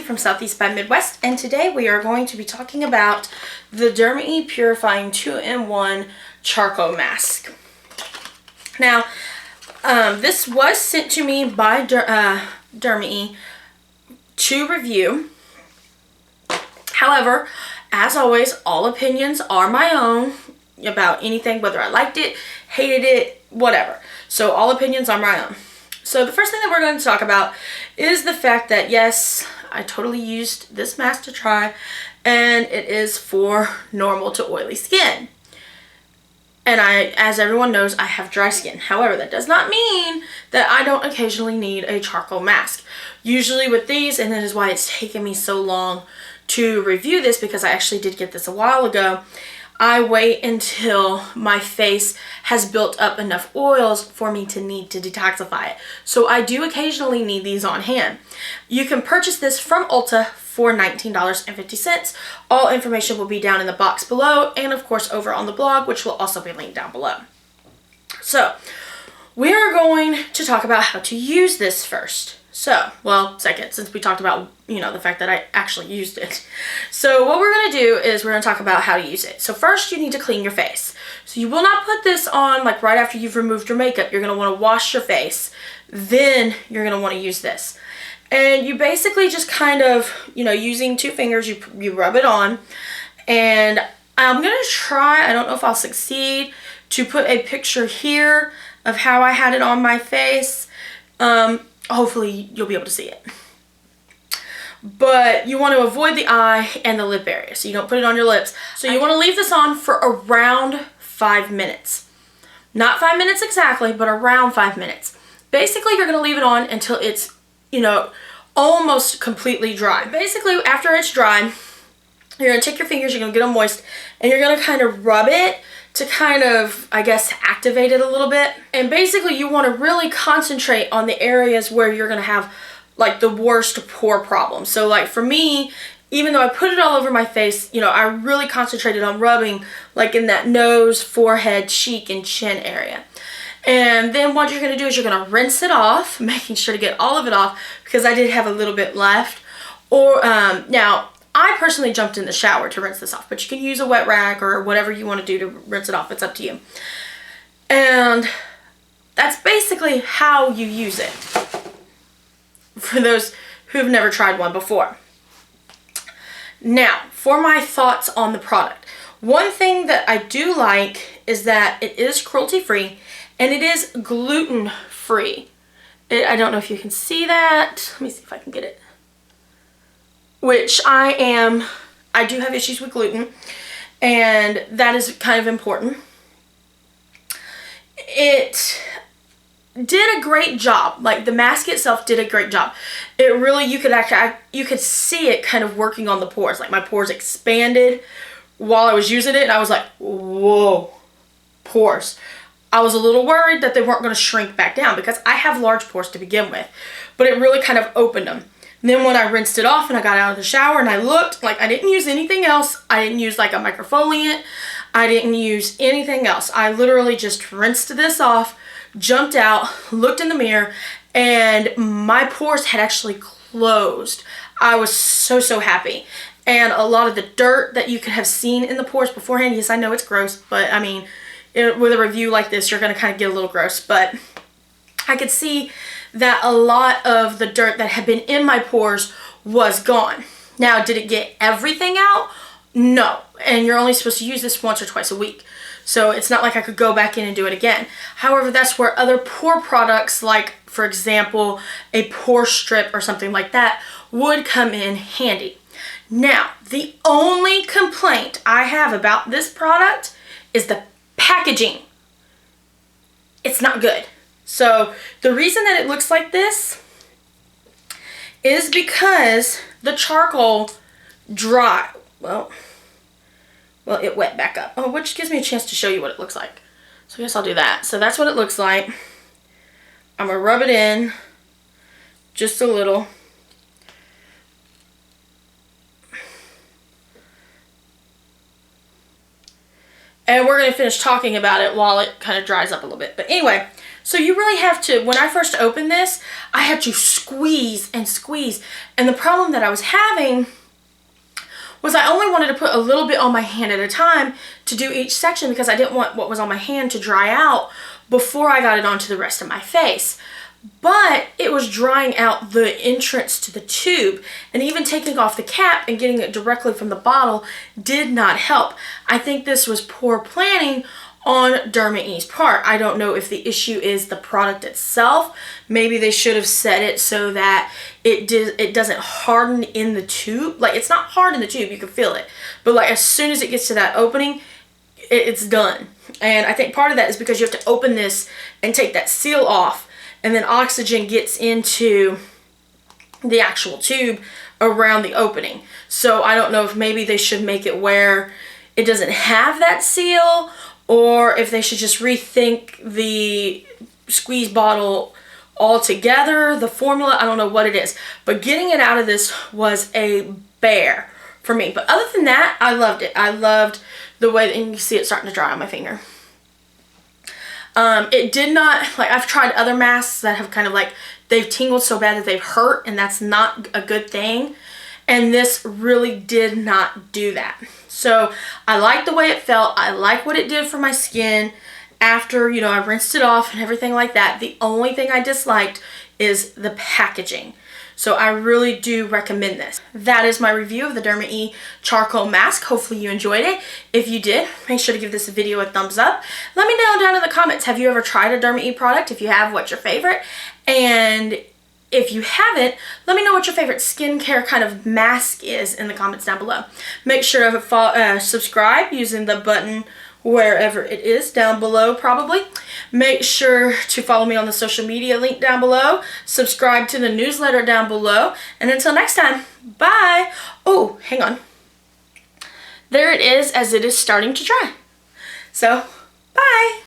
from Southeast by Midwest, and today we are going to be talking about the Derma Purifying 2-in-1 Charcoal Mask. Now, this was sent to me by Derma to review. However, as always, all opinions are my own about anything, whether I liked it, hated it, whatever. So all opinions are my own. So the first thing that we're going to talk about is the fact that yes, I totally used this mask to try, and it is for normal to oily skin. And as everyone knows, I have dry skin. However, that does not mean that I don't occasionally need a charcoal mask. Usually with these, and that is why it's taken me so long to review this, because I actually did get this a while ago, I wait until my face has built up enough oils for me to need to detoxify it. So I do occasionally need these on hand. You can purchase this from Ulta for $19.50. All information will be down in the box below, and of course over on the blog, which will also be linked down below. So we are going to talk about how to use this first. So, well, second, since we talked about, the fact that I actually used it. So what we're going to do is we're going to talk about how to use it. So first, you need to clean your face. So you will not put this on like right after you've removed your makeup. You're going to want to wash your face. Then you're going to want to use this. And you basically just kind of, using two fingers, you rub it on. And I'm going to try, I don't know if I'll succeed, to put a picture here of how I had it on my face. Hopefully you'll be able to see it. But you want to avoid the eye and the lip area, so you don't put it on your lips. So you want to leave this on for around 5 minutes. Not 5 minutes exactly, but around 5 minutes. Basically, you're going to leave it on until it's, almost completely dry. Basically, after it's dry, you're going to take your fingers, you're going to get them moist, and you're going to kind of rub it to kind of, I guess, activate it a little bit. And basically you want to really concentrate on the areas where you're going to have like the worst pore problem. So like for me, even though I put it all over my face, I really concentrated on rubbing like in that nose, forehead, cheek, and chin area. And then what you're going to do is you're going to rinse it off, making sure to get all of it off, because I did have a little bit left. Or now, I personally jumped in the shower to rinse this off, but you can use a wet rag or whatever you want to do to rinse it off. It's up to you. And that's basically how you use it, for those who've never tried one before. Now, for my thoughts on the product. One thing that I do like is that it is cruelty-free and it is gluten-free. I don't know if you can see that. Let me see if I can get it. Which I do have issues with gluten, and that is kind of important. It did a great job. Like the mask itself did a great job. It really, you could see it kind of working on the pores. Like my pores expanded while I was using it, and I was like, whoa, pores. I was a little worried that they weren't going to shrink back down because I have large pores to begin with, but it really kind of opened them. And then when I rinsed it off and I got out of the shower and I looked, like I didn't use anything else. I didn't use like a microfoliant. I didn't use anything else. I literally just rinsed this off, jumped out, looked in the mirror, and my pores had actually closed. I was so, so happy. And a lot of the dirt that you could have seen in the pores beforehand, yes, I know it's gross, but I mean, with a review like this, you're going to kind of get a little gross, but I could see that a lot of the dirt that had been in my pores was gone. Now, did it get everything out? No. And you're only supposed to use this once or twice a week. So it's not like I could go back in and do it again. However, that's where other pore products, like for example, a pore strip or something like that, would come in handy. Now, the only complaint I have about this product is the packaging. It's not good. So the reason that it looks like this is because the charcoal dry. Well, it wet back up. Oh, which gives me a chance to show you what it looks like. So I guess I'll do that. So that's what it looks like. I'm gonna rub it in just a little. And we're going to finish talking about it while it kind of dries up a little bit. But anyway, so you really have to, when I first opened this, I had to squeeze squeeze and squeeze. And the problem that I was having was I only wanted to put a little bit on my hand at a time to do each section because I didn't want what was on my hand to dry out before I got it onto the rest of my face. But it was drying out the entrance to the tube, and even taking off the cap and getting it directly from the bottle did not help. I think this was poor planning on Derma E's part. I don't know if the issue is the product itself. Maybe they should have set it so that it doesn't harden in the tube. Like, it's not hard in the tube, you can feel it, but like as soon as it gets to that opening, it's done. And I think part of that is because you have to open this and take that seal off, and then oxygen gets into the actual tube around the opening. So I don't know if maybe they should make it where it doesn't have that seal, or if they should just rethink the squeeze bottle altogether, the formula. I don't know what it is. But getting it out of this was a bear for me. But other than that, I loved it. I loved the way that you can see it starting to dry on my finger. It did not, like, I've tried other masks that have kind of like, they've tingled so bad that they've hurt, and that's not a good thing. And this really did not do that. So I like the way it felt. I like what it did for my skin after, you know, I rinsed it off and everything like that. The only thing I disliked is the packaging. So I really do recommend this. That is my review of the Derma E charcoal mask. Hopefully you enjoyed it. If you did, make sure to give this video a thumbs up. Let me know down in the comments, have you ever tried a Derma E product? If you have, what's your favorite? And if you haven't, let me know what your favorite skincare kind of mask is in the comments down below. Make sure to subscribe using the button wherever it is down below probably. Make sure to follow me on the social media link down below. Subscribe to the newsletter down below. And until next time, bye. Oh, hang on. There it is as it is starting to dry. So, bye.